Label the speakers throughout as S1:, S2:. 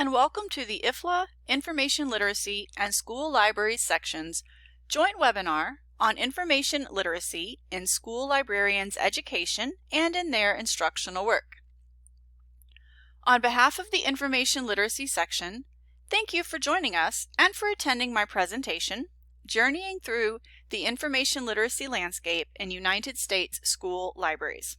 S1: and welcome to the IFLA Information Literacy and School Libraries section's joint webinar on information literacy in school librarians' education and in their instructional work. On behalf of the Information Literacy section, thank you for joining us and for attending my presentation, Journeying Through the Information Literacy Landscape in United States School Libraries.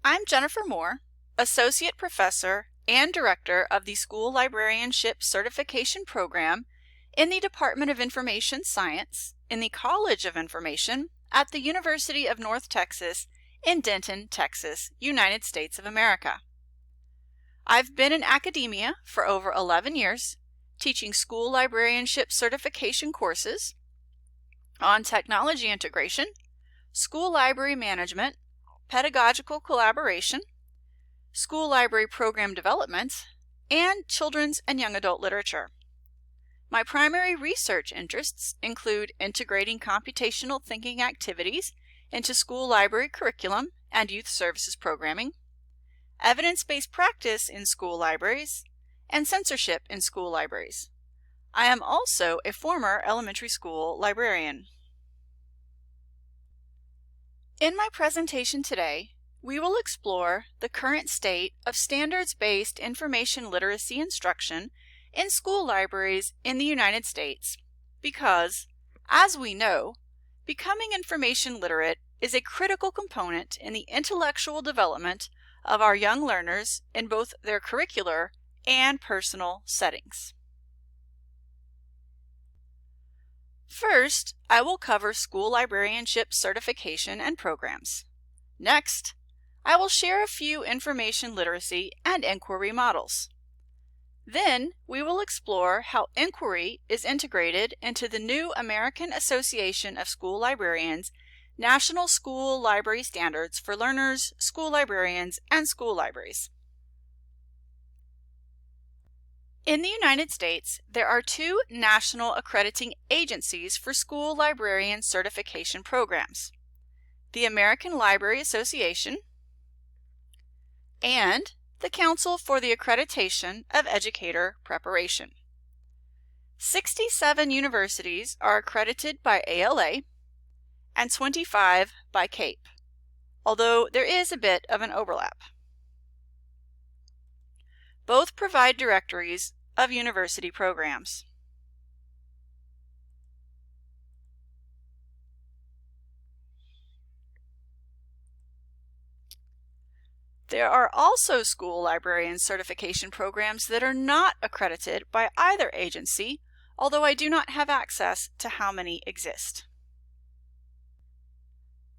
S1: I'm Jennifer Moore, Associate Professor and Director of the School Librarianship Certification Program in the Department of Information Science in the College of Information at the University of North Texas in Denton, Texas, United States of America. I've been in academia for over 11 years, teaching school librarianship certification courses on technology integration, school library management, pedagogical collaboration, school library program development, and children's and young adult literature. My primary research interests include integrating computational thinking activities into school library curriculum and youth services programming, evidence-based practice in school libraries, and censorship in school libraries. I am also a former elementary school librarian. In my presentation today, we will explore the current state of standards-based information literacy instruction in school libraries in the United States because, as we know, becoming information literate is a critical component in the intellectual development of our young learners in both their curricular and personal settings. First, I will cover school librarianship certification and programs. Next, I will share a few information literacy and inquiry models. Then, we will explore how inquiry is integrated into the new American Association of School Librarians National School Library Standards for Learners, School Librarians, and School Libraries. In the United States, there are two national accrediting agencies for school librarian certification programs: the American Library Association and the Council for the Accreditation of Educator Preparation. 67 universities are accredited by ALA and 25 by CAPE, although there is a bit of an overlap. Both provide directories of university programs. There are also school librarian certification programs that are not accredited by either agency, although I do not have access to how many exist.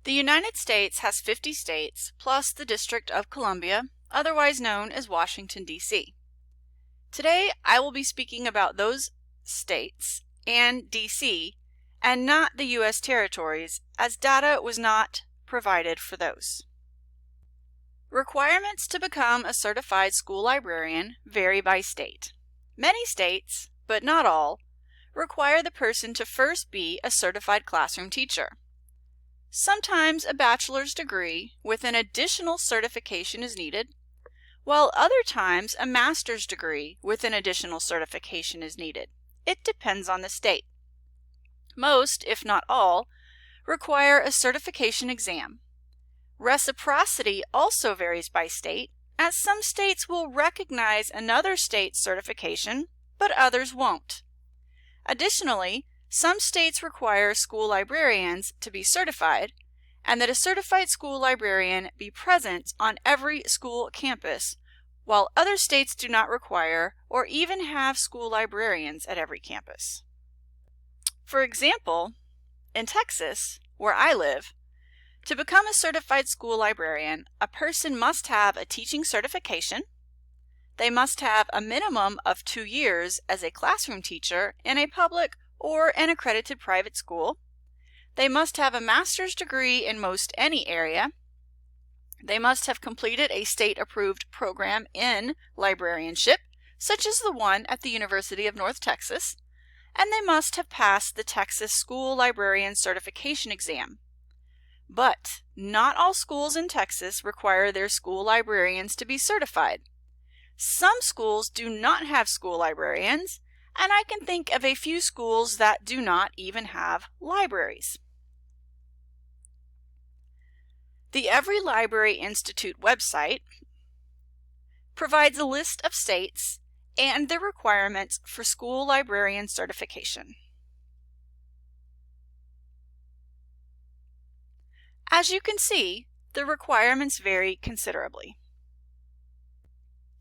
S1: The United States has 50 states plus the District of Columbia, otherwise known as Washington, D.C. Today, I will be speaking about those states and D.C. and not the U.S. territories, as data was not provided for those. Requirements to become a certified school librarian vary by state. Many states, but not all, require the person to first be a certified classroom teacher. Sometimes a bachelor's degree with an additional certification is needed, while other times a master's degree with an additional certification is needed. It depends on the state. Most, if not all, require a certification exam. Reciprocity also varies by state, as some states will recognize another state's certification, but others won't. Additionally, some states require school librarians to be certified, and that a certified school librarian be present on every school campus, while other states do not require or even have school librarians at every campus. For example, in Texas, where I live, to become a certified school librarian, a person must have a teaching certification, they must have a minimum of 2 years as a classroom teacher in a public or an accredited private school, they must have a master's degree in most any area, they must have completed a state-approved program in librarianship, such as the one at the University of North Texas, and they must have passed the Texas School Librarian Certification Exam. But not all schools in Texas require their school librarians to be certified. Some schools do not have school librarians, and I can think of a few schools that do not even have libraries. The Every Library Institute website provides a list of states and their requirements for school librarian certification. As you can see, the requirements vary considerably.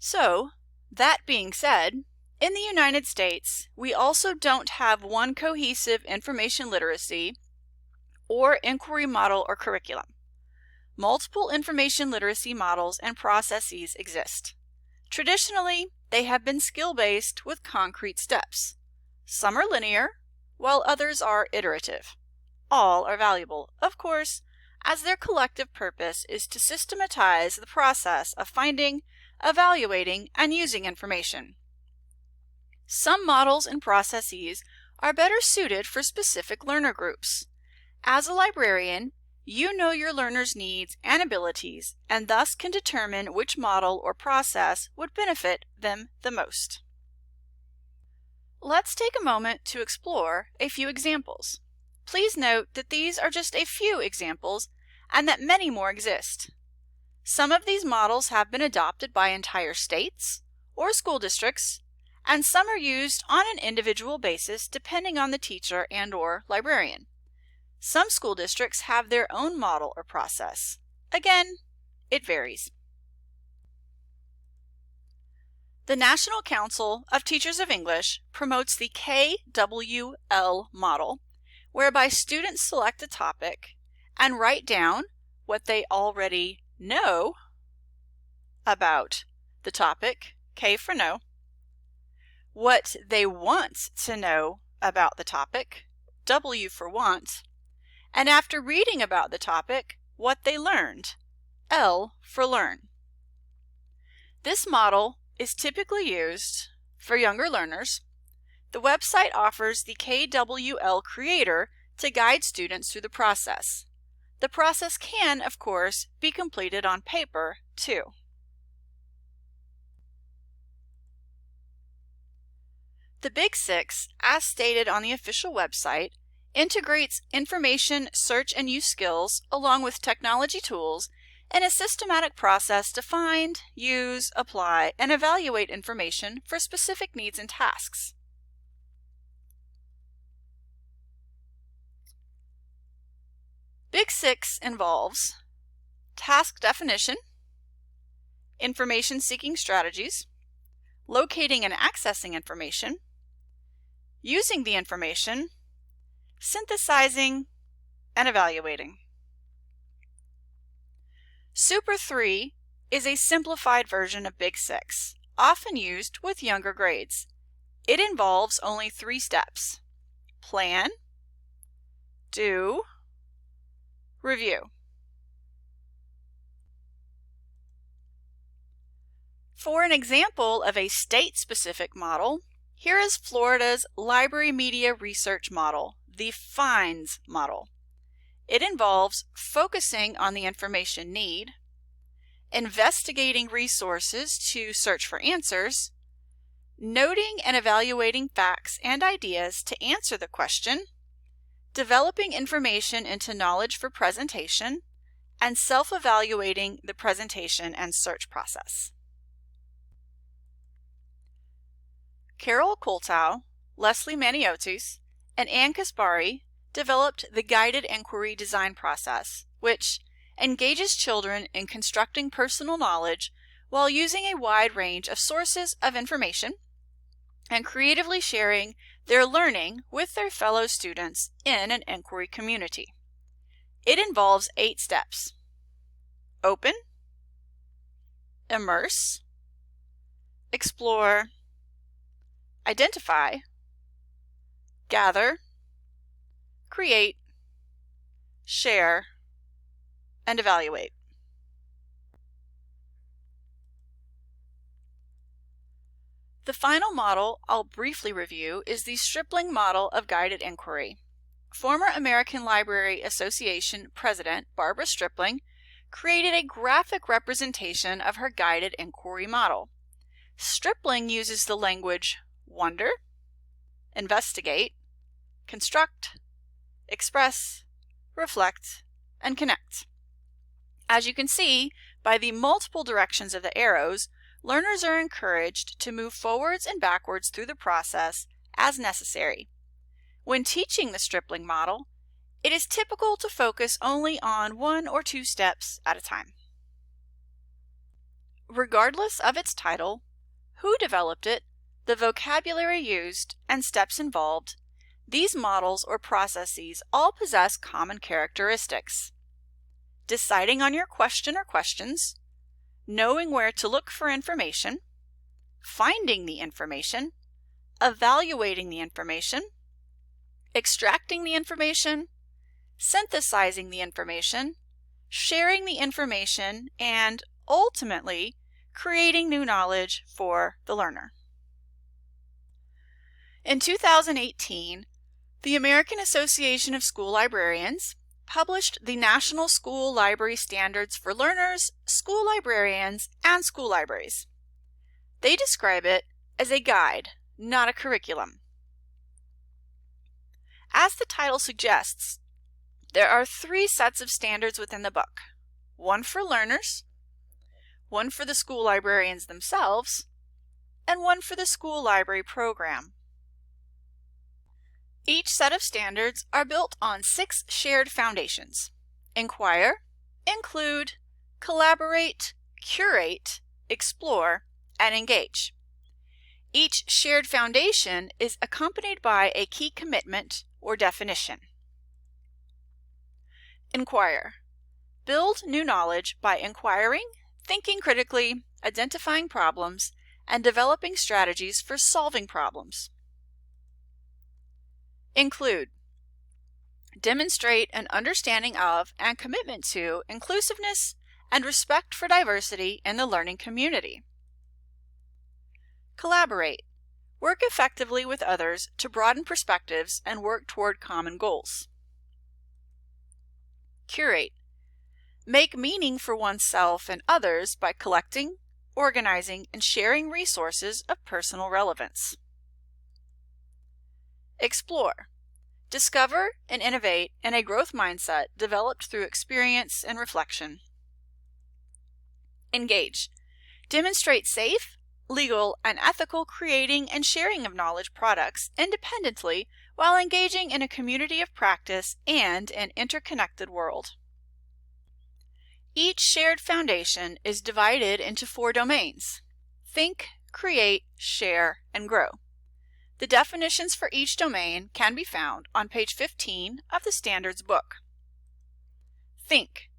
S1: So, that being said, in the United States, we also don't have one cohesive information literacy or inquiry model or curriculum. Multiple information literacy models and processes exist. Traditionally, they have been skill-based with concrete steps. Some are linear, while others are iterative. All are valuable, of course, as their collective purpose is to systematize the process of finding, evaluating, and using information. Some models and processes are better suited for specific learner groups. As a librarian, you know your learners' needs and abilities, and thus can determine which model or process would benefit them the most. Let's take a moment to explore a few examples. Please note that these are just a few examples and that many more exist. Some of these models have been adopted by entire states or school districts, and some are used on an individual basis depending on the teacher and/or librarian. Some school districts have their own model or process. Again, it varies. The National Council of Teachers of English promotes the KWL model, whereby students select a topic and write down what they already know about the topic, K for know, what they want to know about the topic, W for want, and after reading about the topic, what they learned, L for learn. This model is typically used for younger learners. The website offers the KWL Creator to guide students through the process. The process can, of course, be completed on paper, too. The Big Six, as stated on the official website, integrates information search and use skills along with technology tools in a systematic process to find, use, apply, and evaluate information for specific needs and tasks. Big Six involves task definition, information seeking strategies, locating and accessing information, using the information, synthesizing, and evaluating. Super 3 is a simplified version of Big Six, often used with younger grades. It involves only 3 steps: plan, do, review. For an example of a state-specific model, here is Florida's Library Media Research Model, the FINDS model. It involves focusing on the information need, investigating resources to search for answers, noting and evaluating facts and ideas to answer the question, developing information into knowledge for presentation, and self-evaluating the presentation and search process. Carol Koltow, Leslie Maniotis, and Ann Kaspari developed the Guided Inquiry Design process, which engages children in constructing personal knowledge while using a wide range of sources of information and creatively sharing their learning with their fellow students in an inquiry community. It involves 8 steps: open, immerse, explore, identify, gather, create, share, and evaluate. The final model I'll briefly review is the Stripling model of guided inquiry. Former American Library Association President Barbara Stripling created a graphic representation of her guided inquiry model. Stripling uses the language wonder, investigate, construct, express, reflect, and connect. As you can see, by the multiple directions of the arrows, learners are encouraged to move forwards and backwards through the process as necessary. When teaching the Stripling model, it is typical to focus only on 1 or 2 steps at a time. Regardless of its title, who developed it, the vocabulary used, and steps involved, these models or processes all possess common characteristics. Deciding on your question or questions, knowing where to look for information, finding the information, evaluating the information, extracting the information, synthesizing the information, sharing the information, and ultimately creating new knowledge for the learner. In 2018, the American Association of School Librarians published the National School Library Standards for Learners, School Librarians, and School Libraries. They describe it as a guide, not a curriculum. As the title suggests, there are 3 sets of standards within the book: one for learners, one for the school librarians themselves, and one for the school library program. Each set of standards are built on 6 shared foundations: inquire, include, collaborate, curate, explore, and engage. Each shared foundation is accompanied by a key commitment or definition. Inquire. Build new knowledge by inquiring, thinking critically, identifying problems, and developing strategies for solving problems. Include. Demonstrate an understanding of and commitment to inclusiveness and respect for diversity in the learning community. Collaborate. Work effectively with others to broaden perspectives and work toward common goals. Curate. Make meaning for oneself and others by collecting, organizing, and sharing resources of personal relevance. Explore. Discover and innovate in a growth mindset developed through experience and reflection. Engage. Demonstrate safe, legal, and ethical creating and sharing of knowledge products independently while engaging in a community of practice and an interconnected world. Each shared foundation is divided into 4 domains: think, create, share, and grow. The definitions for each domain can be found on page 15 of the Standards book. Think.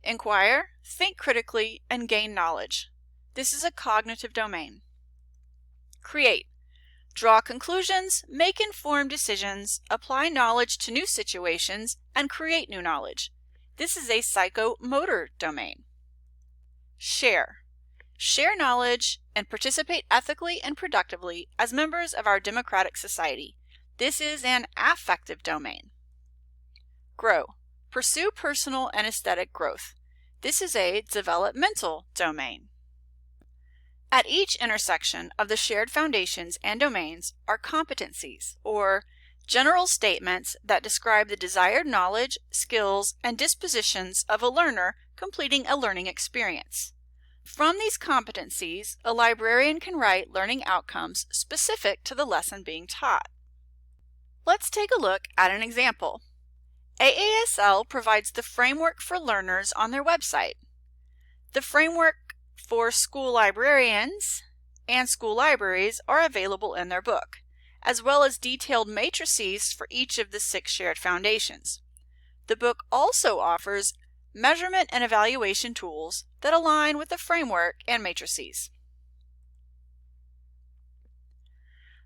S1: Inquire, think critically, and gain knowledge. This is a cognitive domain. Create. Draw conclusions, make informed decisions, apply knowledge to new situations, and create new knowledge. This is a psychomotor domain. Share. Share knowledge and participate ethically and productively as members of our democratic society. This is an affective domain. Grow. Pursue personal and aesthetic growth. This is a developmental domain. At each intersection of the shared foundations and domains are competencies, or general statements that describe the desired knowledge, skills, and dispositions of a learner completing a learning experience. From these competencies, a librarian can write learning outcomes specific to the lesson being taught. Let's take a look at an example. AASL provides the framework for learners on their website. The framework for school librarians and school libraries are available in their book, as well as detailed matrices for each of the 6 shared foundations. The book also offers measurement and evaluation tools that align with the framework and matrices.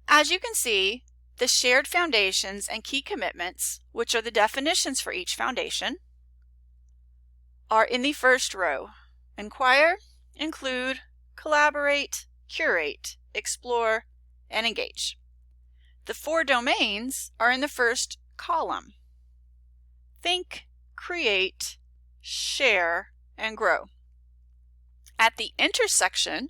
S1: As you can see, the shared foundations and key commitments, which are the definitions for each foundation, are in the first row: inquire, include, collaborate, curate, explore, and engage. The 4 domains are in the first column: think, create, share, and grow. At the intersection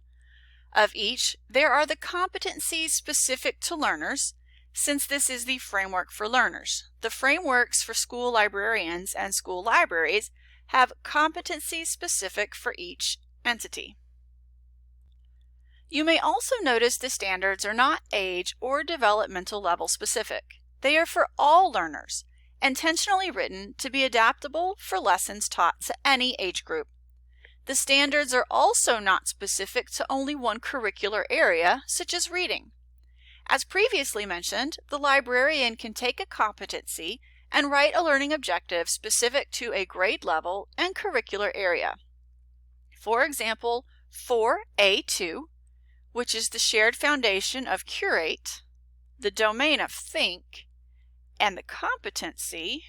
S1: Of each, there are the competencies specific to learners, since this is the framework for learners. The frameworks for school librarians and school libraries have competencies specific for each entity. You may also notice the standards are not age or developmental level specific. They are for all learners, intentionally written to be adaptable for lessons taught to any age group. The standards are also not specific to only one curricular area, such as reading. As previously mentioned, the librarian can take a competency and write a learning objective specific to a grade level and curricular area. For example, 4A2, which is the shared foundation of curate, the domain of think, and the competency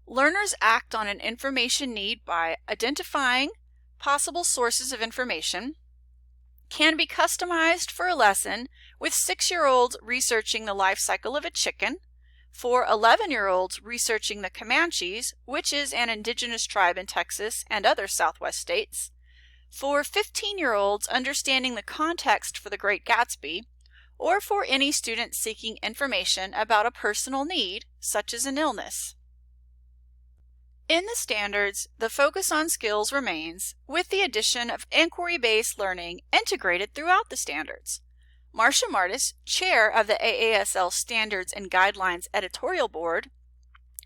S1: learners act on an information need by identifying possible sources of information, can be customized for a lesson with 6-year-olds researching the life cycle of a chicken, for 11-year-olds researching the Comanches, which is an indigenous tribe in Texas and other Southwest states, for 15-year-olds understanding the context for The Great Gatsby, or for any student seeking information about a personal need, such as an illness. In the standards, the focus on skills remains, with the addition of inquiry-based learning integrated throughout the standards. Marcia Martis, chair of the AASL Standards and Guidelines Editorial Board,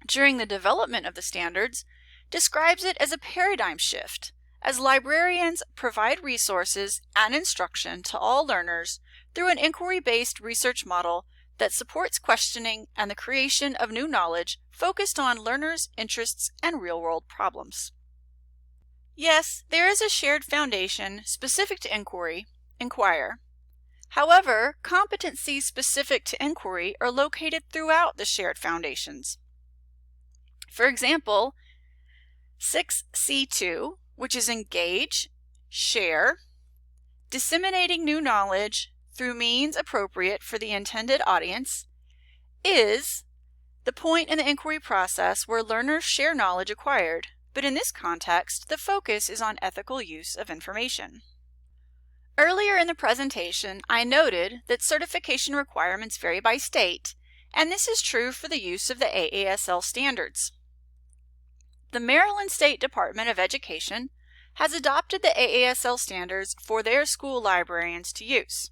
S1: during the development of the standards, describes it as a paradigm shift, as librarians provide resources and instruction to all learners through an inquiry-based research model that supports questioning and the creation of new knowledge focused on learners' interests and real-world problems. Yes, there is a shared foundation specific to inquire. However, competencies specific to inquiry are located throughout the shared foundations. For example, 6C2, which is engage, share, disseminating new knowledge through means appropriate for the intended audience, is the point in the inquiry process where learners share knowledge acquired, but in this context, the focus is on ethical use of information. Earlier in the presentation, I noted that certification requirements vary by state, and this is true for the use of the AASL standards. The Maryland State Department of Education has adopted the AASL standards for their school librarians to use.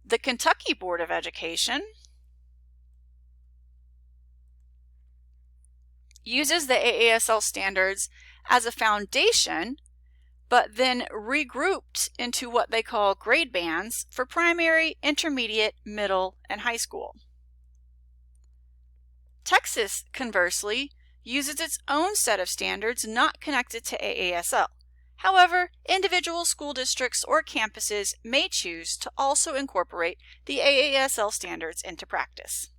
S1: The Kentucky Board of Education uses the AASL standards as a foundation, but then regrouped into what they call grade bands for primary, intermediate, middle, and high school. Texas, conversely, uses its own set of standards not connected to AASL. However, individual school districts or campuses may choose to also incorporate the AASL standards into practice.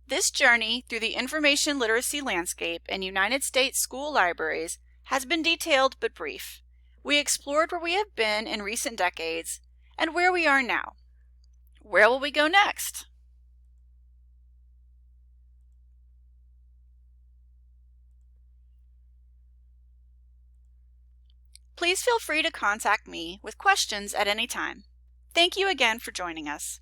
S1: This journey through the information literacy landscape in United States school libraries has been detailed but brief. We explored where we have been in recent decades and where we are now. Where will we go next? Please feel free to contact me with questions at any time. Thank you again for joining us.